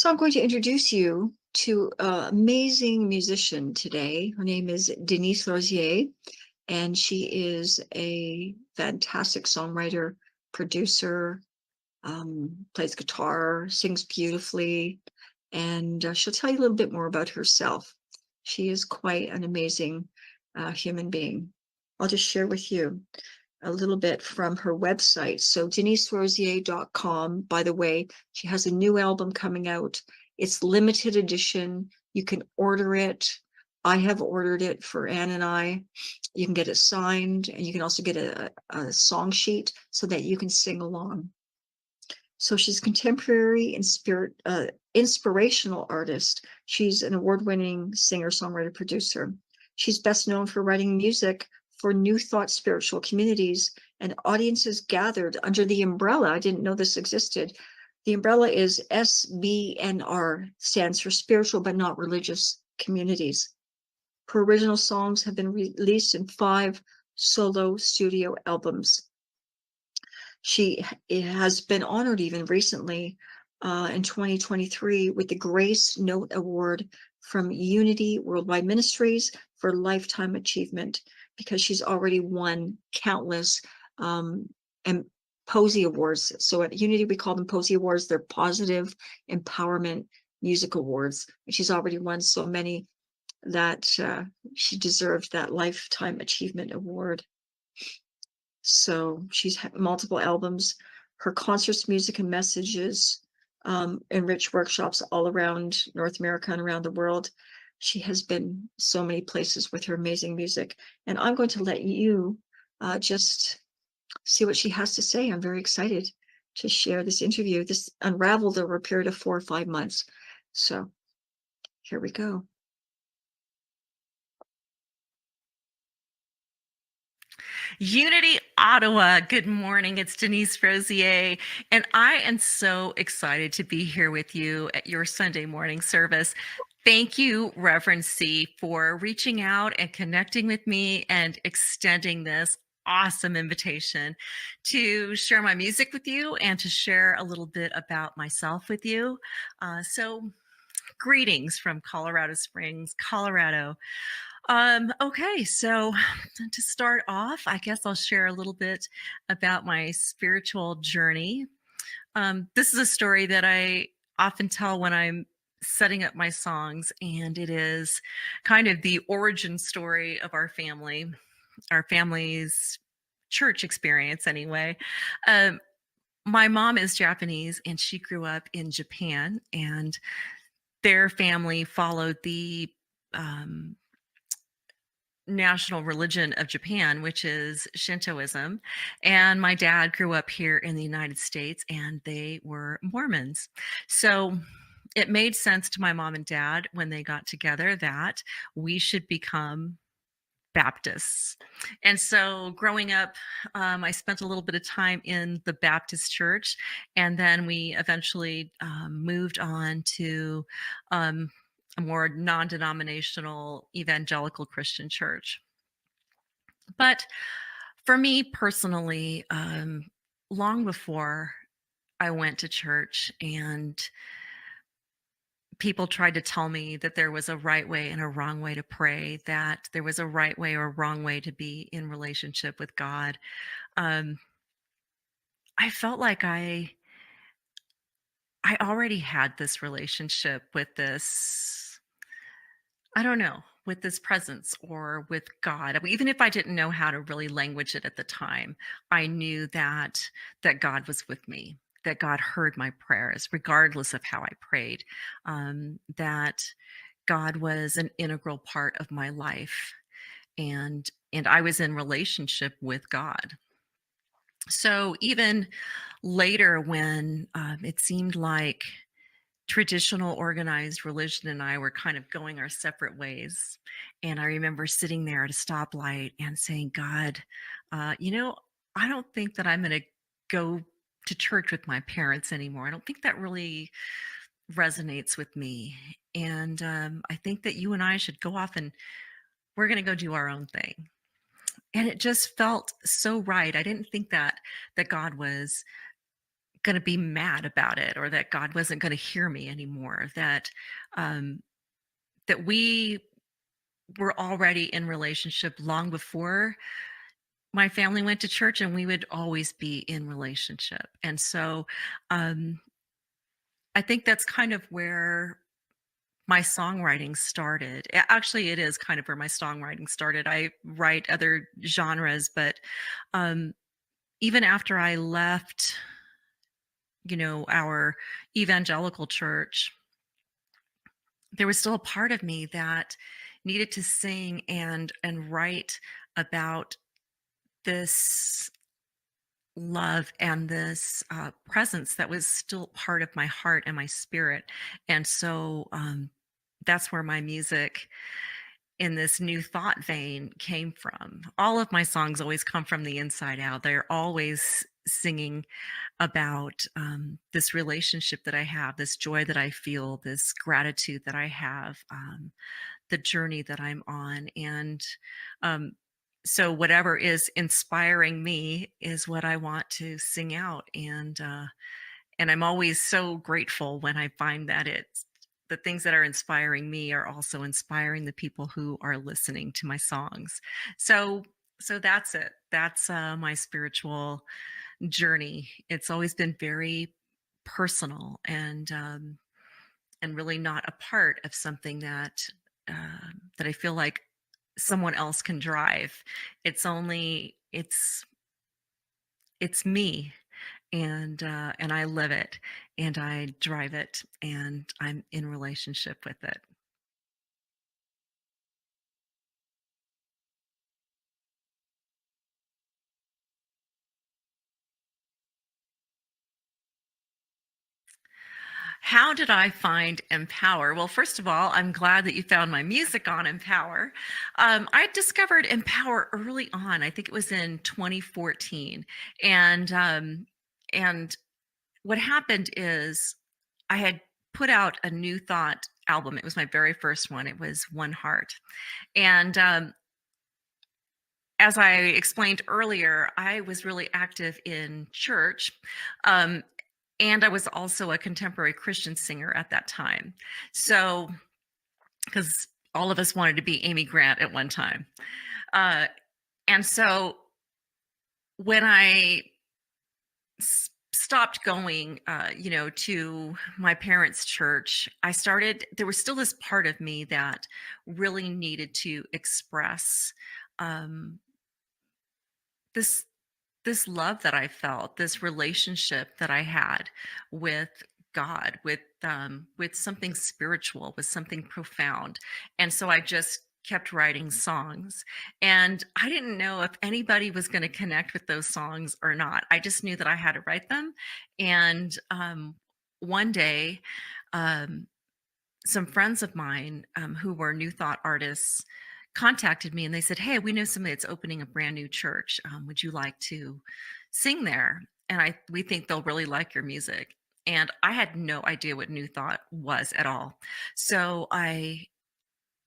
So I'm going to introduce you to an amazing musician today. Her name is Denise Rosier, and she is a fantastic songwriter, producer, plays guitar, sings beautifully, and she'll tell you a little bit more about herself. She is quite an amazing human being. I'll just share with you a little bit from her website. So deniserosier.com, by the way, she has a new album coming out. It's limited edition. You can order it. I have ordered it for Anne and I. You can get it signed, and you can also get a song sheet so that you can sing along. So she's contemporary and inspirational artist. She's an award-winning singer, songwriter, producer. She's best known for writing music for New Thought spiritual communities and audiences gathered under the umbrella. I didn't know this existed. The umbrella is SBNR, stands for Spiritual But Not Religious Communities. Her original songs have been released in 5 solo studio albums. She has been honored even recently in 2023 with the Grace Note Award from Unity Worldwide Ministries for Lifetime Achievement, because she's already won countless and Posey Awards. So at Unity, we call them Posey Awards. They're positive empowerment music awards. She's already won so many that she deserved that Lifetime Achievement Award. So she's had multiple albums. Her concerts, music, and messages enrich workshops all around North America and around the world. She has been so many places with her amazing music. And I'm going to let you just see what she has to say. I'm very excited to share this interview. This unraveled over a period of 4 or 5 months. So here we go. Unity, Ottawa. Good morning. It's Denise Rosier, and I am so excited to be here with you at your Sunday morning service. Thank you, Reverend C, for reaching out and connecting with me and extending this awesome invitation to share my music with you and to share a little bit about myself with you. Greetings from Colorado Springs, Colorado. Okay, so to start off, I guess I'll share a little bit about my spiritual journey. This is a story that I often tell when I'm setting up my songs, and it is kind of the origin story of our family's church experience, anyway. My mom is Japanese, and she grew up in Japan, and their family followed the national religion of Japan, which is Shintoism. And my dad grew up here in the United States, and they were Mormons. So it made sense to my mom and dad when they got together that we should become Baptists. And so growing up, I spent a little bit of time in the Baptist church, and then we eventually moved on to a more non-denominational evangelical Christian church. But for me personally, long before I went to church and people tried to tell me that there was a right way and a wrong way to pray, that there was a right way or a wrong way to be in relationship with God, I felt like I already had this relationship with this, I don't know, with this presence or with God. Even if I didn't know how to really language it at the time, I knew that God was with me, that God heard my prayers, regardless of how I prayed, that God was an integral part of my life, and I was in relationship with God. So even later, when it seemed like traditional organized religion and I were kind of going our separate ways. And I remember sitting there at a stoplight and saying, God, I don't think that I'm going to go to church with my parents anymore. I don't think that really resonates with me. And I think that you and I should go off and we're going to go do our own thing. And it just felt so right. I didn't think that God was going to be mad about it, or that God wasn't going to hear me anymore, um, that we were already in relationship long before my family went to church, and we would always be in relationship. And so um, I think that's kind of where my songwriting started. Actually, it is kind of where my songwriting started. I write other genres, but um, even after I left, our evangelical church, there was still a part of me that needed to sing and write about this love and this presence that was still part of my heart and my spirit. And so that's where my music in this new thought vein came from. All of my songs always come from the inside out. They're always singing about this relationship that I have, this joy that I feel, this gratitude that I have, the journey that I'm on. And um, so, whatever is inspiring me is what I want to sing out. And I'm always so grateful when I find that it's the things that are inspiring me are also inspiring the people who are listening to my songs. So, so that's it. That's my spiritual journey. It's always been very personal and really not a part of something that I feel like someone else can drive. It's only it's me, and I live it, and I drive it, and I'm in relationship with it. How did I find Empower? Well, first of all, I'm glad that you found my music on Empower. I discovered Empower early on. I think it was in 2014, and what happened is I had put out a New Thought album. It was my very first one. It was One Heart, and as I explained earlier, I was really active in church. Um, and I was also a contemporary Christian singer at that time. So, because all of us wanted to be Amy Grant at one time. Uh, and so when I stopped going, to my parents' church, there was still this part of me that really needed to express um, this this love that I felt, this relationship that I had with God, with something spiritual, with something profound. And so I just kept writing songs. And I didn't know if anybody was going to connect with those songs or not. I just knew that I had to write them. And one day, um, some friends of mine who were New Thought artists contacted me, and they said, "Hey, we know somebody that's opening a brand new church. Would you like to sing there? And we think they'll really like your music." And I had no idea what New Thought was at all. So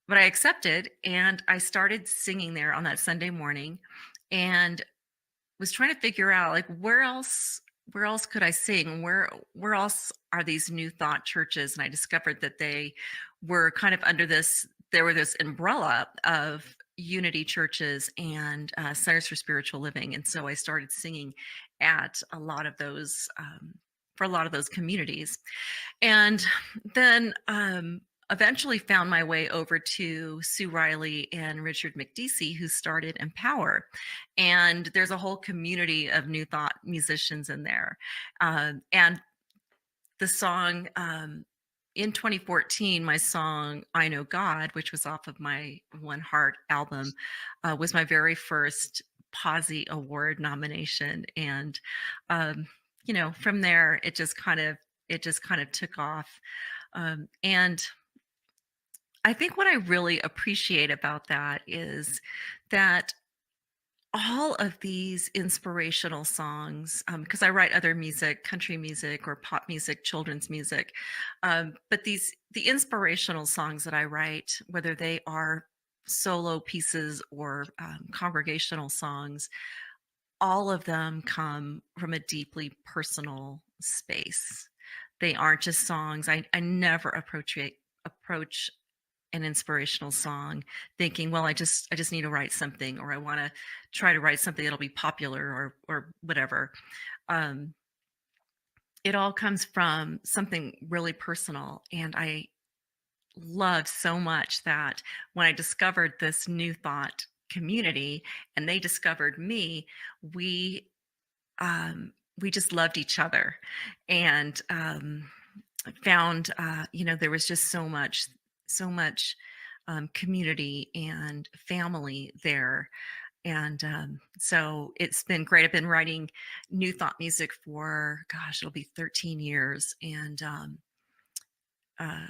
but I accepted, and I started singing there on that Sunday morning, and was trying to figure out, like, where else could I sing? Where else are these New Thought churches? And I discovered that they were kind of under this there were this umbrella of unity churches and centers for spiritual living. And so I started singing at a lot of those for a lot of those communities. And then eventually found my way over to Sue Riley and Richard McDeesey, who started Empower. And there's a whole community of New Thought musicians in there. And the song in 2014, my song I Know God, which was off of my One Heart album, was my very first Posy Award nomination. And from there it just kind of took off. And I think what I really appreciate about that is that all of these inspirational songs, because I write other music, country music or pop music, children's music, but the inspirational songs that I write, whether they are solo pieces or congregational songs, all of them come from a deeply personal space. They aren't just songs. I never approach an inspirational song thinking, well, I just need to write something, or I want to try to write something that'll be popular, or whatever. Um, it all comes from something really personal, and I love so much that when I discovered this New Thought community and they discovered me, we we just loved each other, and found, there was just so much community and family there. And so it's been great. I've been writing New Thought music for, gosh, it'll be 13 years. And uh,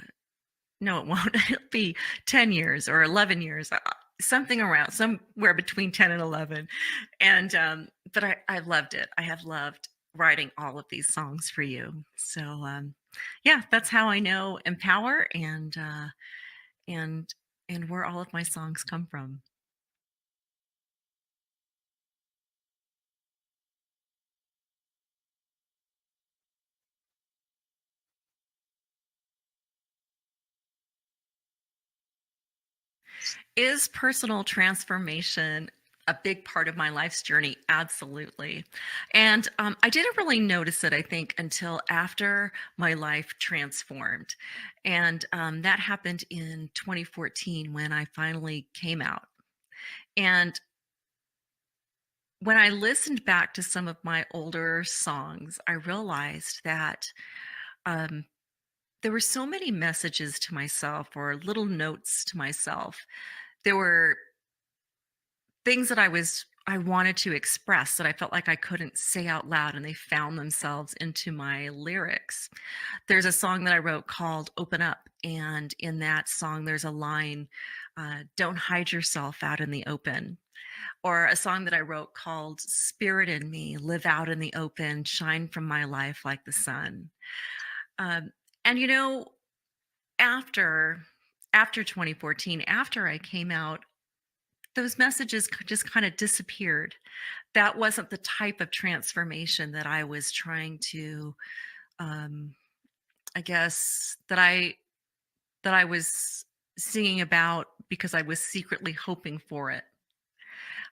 no, it won't. It'll be 10 years or 11 years, something around somewhere between 10 and 11. And but I loved it. I have loved writing all of these songs for you. So yeah, that's how I know Empower, and and where all of my songs come from. Is personal transformation a big part of my life's journey? Absolutely. And I didn't really notice it, I think, until after my life transformed. And that happened in 2014 when I finally came out. And when I listened back to some of my older songs, I realized that um, there were so many messages to myself or little notes to myself. There were things that I wanted to express that I felt like I couldn't say out loud, and they found themselves into my lyrics. There's a song that I wrote called Open Up, and in that song there's a line, don't hide yourself out in the open. Or a song that I wrote called Spirit in Me, live out in the open, shine from my life like the sun. Um, and after after 2014, after I came out, those messages just kind of disappeared. That wasn't the type of transformation that I was trying to, um, I guess, that I was singing about because I was secretly hoping for it.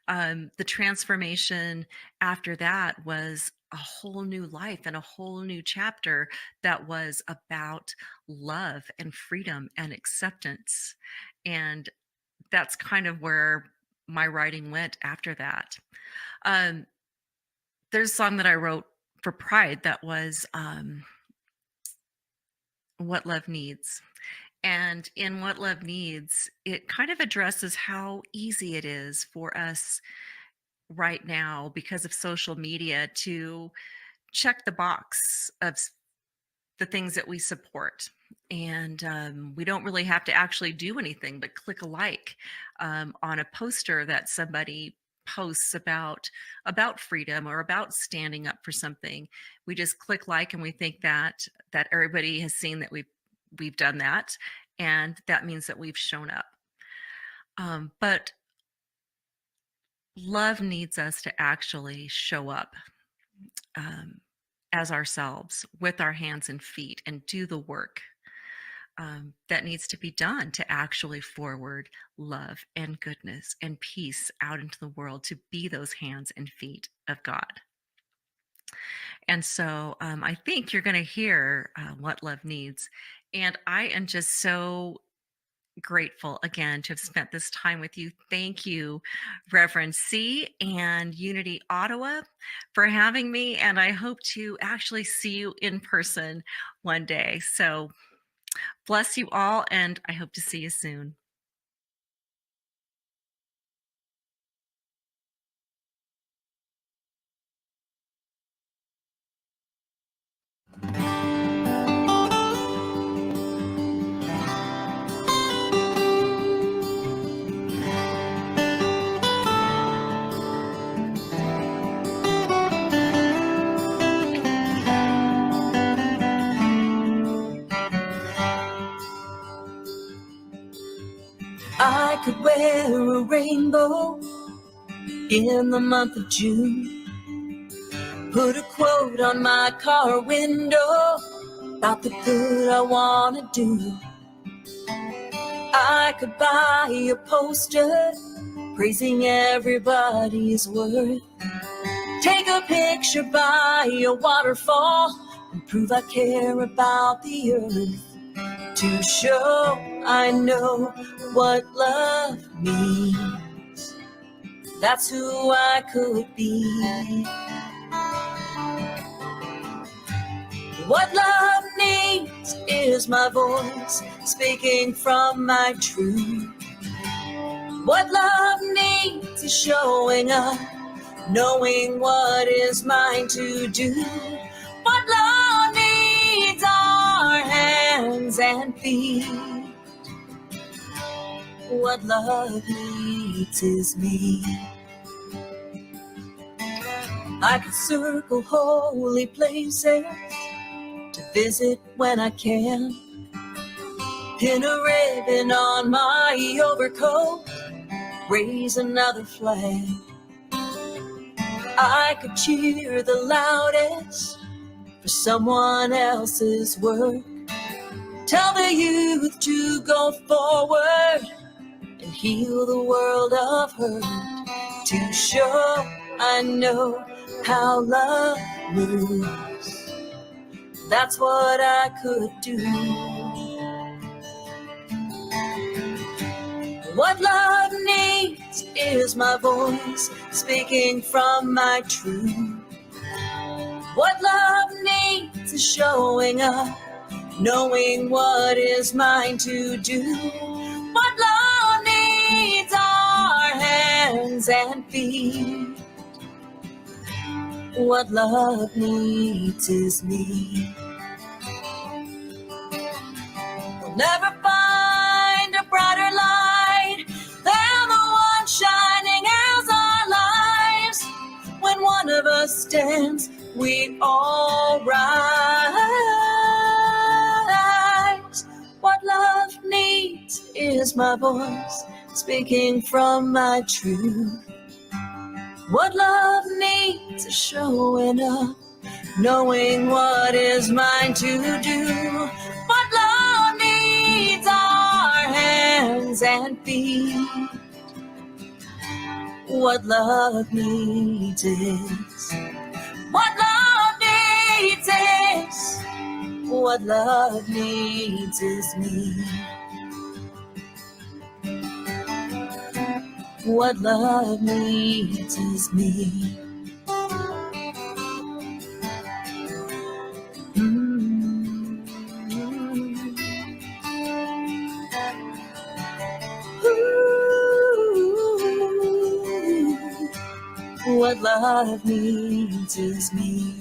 The transformation after that was a whole new life and a whole new chapter that was about love and freedom and acceptance. And that's kind of where my writing went after that. Um, there's a song that I wrote for Pride that was What Love Needs. And in What Love Needs, it kind of addresses how easy it is for us right now because of social media to check the box of the things that we support. And we don't really have to actually do anything but click a like on a poster that somebody posts about freedom or about standing up for something. We just click like, and we think that everybody has seen that we've done that, and that means that we've shown up. But love needs us to actually show up um, as ourselves with our hands and feet and do the work that needs to be done to actually forward love and goodness and peace out into the world, to be those hands and feet of God. And so I think you're going to hear what love needs. And I am just so grateful again to have spent this time with you. Thank you, Reverend C and Unity Ottawa, for having me. And I hope to actually see you in person one day. So bless you all, and I hope to see you soon. I could wear a rainbow in the month of June, Put a quote on my car window about the good I want to do. I could buy a poster praising everybody's worth. Take a picture by a waterfall and prove I care about the earth. To show I know what love means. That's who I could be. What love needs is my voice speaking from my truth. What love needs is showing up, knowing what is mine to do. What love needs are hands and feet. What love needs is me. I could circle holy places to visit when I can. Pin a ribbon on my overcoat, raise another flag. I could cheer the loudest for someone else's work. Tell the youth to go forward and heal the world of hurt. To show I know how love moves. That's what I could do. What love needs is my voice speaking from my truth. What love needs is showing up, knowing what is mine to do. What love needs are hands and feet. What love needs is me. We'll never find a brighter light than the one shining as our lives. When one of us stands, we all rise. What love needs is my voice speaking from my truth. What love needs is showing up, knowing what is mine to do. What love needs are hands and feet. What love needs is. What love needs is. What love needs is me. What love needs is me. What love needs is me.